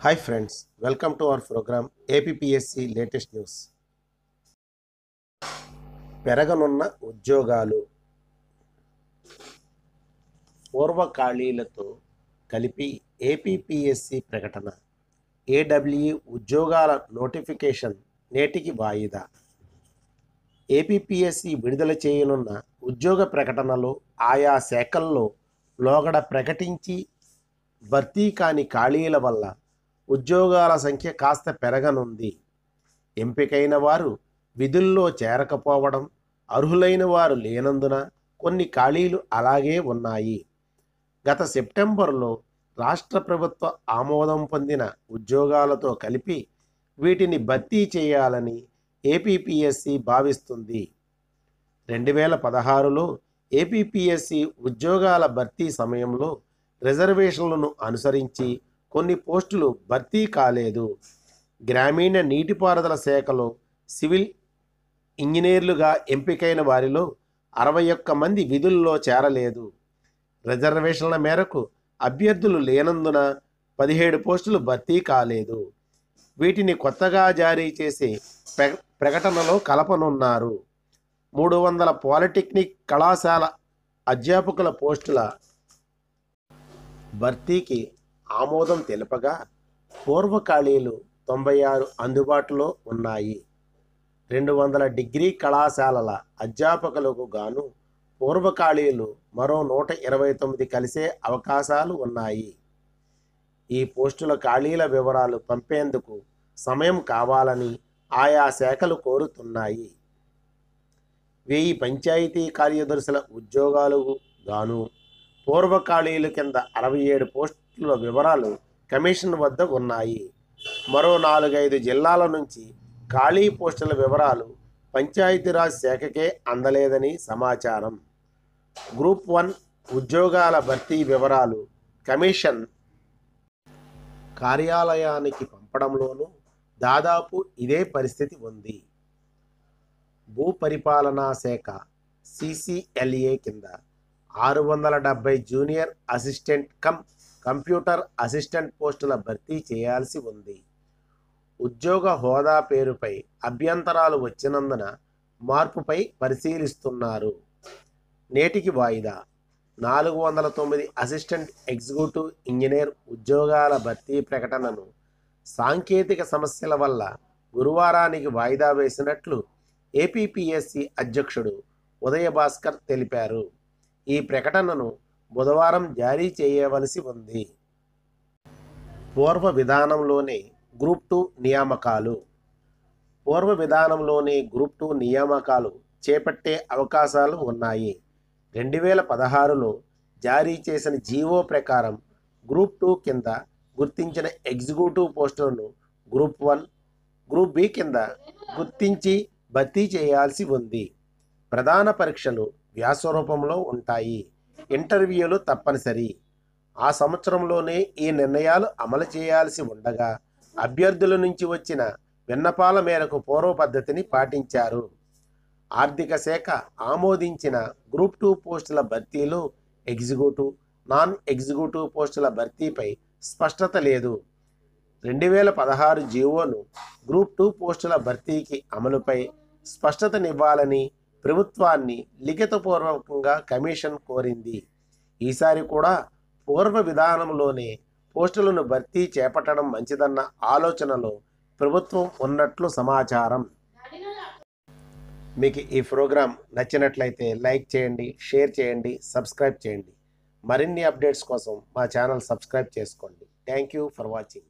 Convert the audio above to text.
Hi friends, welcome to our program APPSC latest news. పెరగనున్న ఉద్యోగాలు పూర్వ ఖాళీలతో కలిపి ఏపీపీఎస్సీ ప్రకటన. ఏడబ్ల్యూ ఉద్యోగాల నోటిఫికేషన్ నేటికి వాయిదా. ఏపీపీఎస్సీ విడుదల చేయనున్న ఉద్యోగ ప్రకటనలో ఆయా శాఖల్లో లోగడ ప్రకటించి భర్తీ కాని ఖాళీల వల్ల ఉద్యోగాల సంఖ్య కాస్త పెరగనుంది. ఎంపికైన వారు విధుల్లో చేరకపోవడం, అర్హులైన వారు లేనందున కొన్ని ఖాళీలు అలాగే ఉన్నాయి. గత సెప్టెంబర్లో రాష్ట్ర ప్రభుత్వ ఆమోదం పొందిన ఉద్యోగాలతో కలిపి వీటిని భర్తీ చేయాలని ఏపీపీఎస్సీ భావిస్తుంది. 2016లో ఏపీపీఎస్సీ ఉద్యోగాల భర్తీ సమయంలో రిజర్వేషన్లను అనుసరించి కొన్ని పోస్టులు భర్తీ కాలేదు. గ్రామీణ నీటిపారుదల శాఖలో సివిల్ ఇంజనీర్లుగా ఎంపికైన వారిలో 61 మంది విధుల్లో చేరలేదు. రిజర్వేషన్ల మేరకు అభ్యర్థులు లేనందున 17 పోస్టులు భర్తీ కాలేదు. వీటిని కొత్తగా జారీ చేసే ప్రకటనలో కలపనున్నారు. 300 పాలిటెక్నిక్ కళాశాల అధ్యాపకుల పోస్టుల భర్తీకి ఆమోదం తెలుపగా పూర్వ ఖాళీలు 96 అందుబాటులో ఉన్నాయి. 200 డిగ్రీ కళాశాలల అధ్యాపకులకు గాను పూర్వ ఖాళీలు మరో 129 కలిసే అవకాశాలు ఉన్నాయి. ఈ పోస్టుల ఖాళీల వివరాలు పంపేందుకు సమయం కావాలని ఆయా శాఖలు కోరుతున్నాయి. 1000 పంచాయతీ కార్యదర్శుల ఉద్యోగాలకు గాను పూర్వ ఖాళీల కింద 67 పోస్టుల వివరాలు కమిషన్ వద్ద ఉన్నాయి. మరో 4-5 జిల్లాల నుంచి ఖాళీ పోస్టుల వివరాలు పంచాయతీరాజ్ శాఖకే అందలేదని సమాచారం. గ్రూప్ 1 ఉద్యోగాల భర్తీ వివరాలు కమిషన్ కార్యాలయానికి పంపడంలోనూ దాదాపు ఇదే పరిస్థితి ఉంది. భూపరిపాలనా శాఖ CCLA కింద 670 జూనియర్ అసిస్టెంట్ కంప్యూటర్ అసిస్టెంట్ పోస్టుల భర్తీ చేయాల్సి ఉంది. ఉద్యోగ హోదా పేరుపై అభ్యంతరాలు వచ్చినందున మార్పుపై పరిశీలిస్తున్నారు. నేటికి వాయిదా. 409 అసిస్టెంట్ ఎగ్జిక్యూటివ్ ఇంజనీర్ ఉద్యోగాల భర్తీ ప్రకటనను సాంకేతిక సమస్యల వల్ల గురువారానికి వాయిదా వేసినట్లు ఏపీపీఎస్సీ అధ్యక్షుడు ఉదయభాస్కర్ తెలిపారు. ఈ ప్రకటనను బుధవారం జారీ చేయవలసి ఉంది. పూర్వ విధానంలోనే గ్రూప్ 2 నియామకాలు. పూర్వ విధానంలోనే గ్రూప్ 2 నియామకాలు చేపట్టే అవకాశాలు ఉన్నాయి. 2016లో జారీ చేసిన జీవో ప్రకారం గ్రూప్ 2 కింద గుర్తించిన ఎగ్జిక్యూటివ్ పోస్టులను గ్రూప్ 1, గ్రూప్ బి కింద గుర్తించి భర్తీ చేయాల్సి ఉంది. ప్రధాన పరీక్షలు వ్యాసరూపంలో ఉంటాయి. ఇంటర్వ్యూలు తప్పనిసరి. ఆ సంవత్సరంలోనే ఈ నిర్ణయాలు అమలు చేయాల్సి ఉండగా అభ్యర్థుల నుంచి వచ్చిన విన్నపాల మేరకు పూర్వ పద్ధతిని పాటించారు. ఆర్థిక శాఖ ఆమోదించిన గ్రూప్ 2 పోస్టుల భర్తీలో ఎగ్జిక్యూటివ్, నాన్ ఎగ్జిక్యూటివ్ పోస్టుల భర్తీపై స్పష్టత లేదు. 2016 జీవోను గ్రూప్ 2 పోస్టుల భర్తీకి అమలుపై స్పష్టతనివ్వాలని ప్రభుత్వాన్ని లిఖితపూర్వకంగా కమిషన్ కోరింది. ఈసారి కూడా పూర్వ విధానంలోనే పోస్టులను భర్తీ చేపట్టడం మంచిదన్న ఆలోచనలో ప్రభుత్వం ఉన్నట్లు సమాచారం. మీకు ఈ ప్రోగ్రాం నచ్చినట్లయితే లైక్ చేయండి, షేర్ చేయండి, సబ్స్క్రైబ్ చేయండి. మరిన్ని అప్డేట్స్ కోసం మా ఛానల్ సబ్స్క్రైబ్ చేసుకోండి. Thank you for watching.